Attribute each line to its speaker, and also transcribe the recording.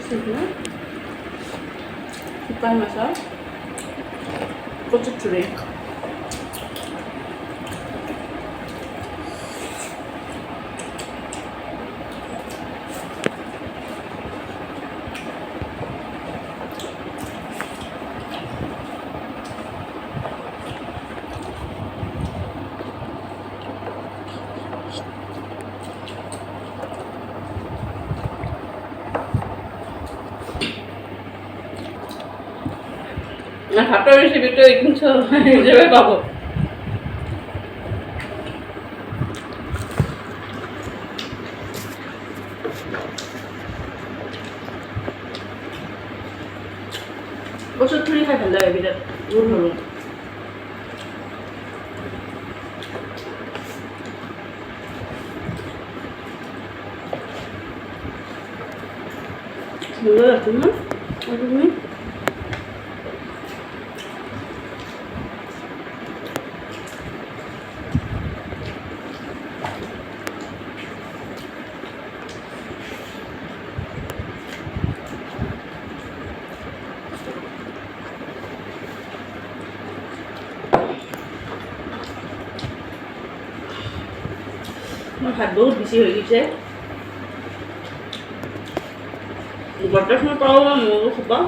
Speaker 1: শুকনো শুকান মাছৰ কচুথুৰি ভাতৰ ৰেচিপিটো কিন্তু হিচাপে পাব কচুথুৰি খাই ভাল লাগে বিৰাট বহুত সৰু সুন্দর আছে না তুমি ভাত বহুত বেছি হয়ে গেছে গরটার সময় পাওয়া মগো খাবা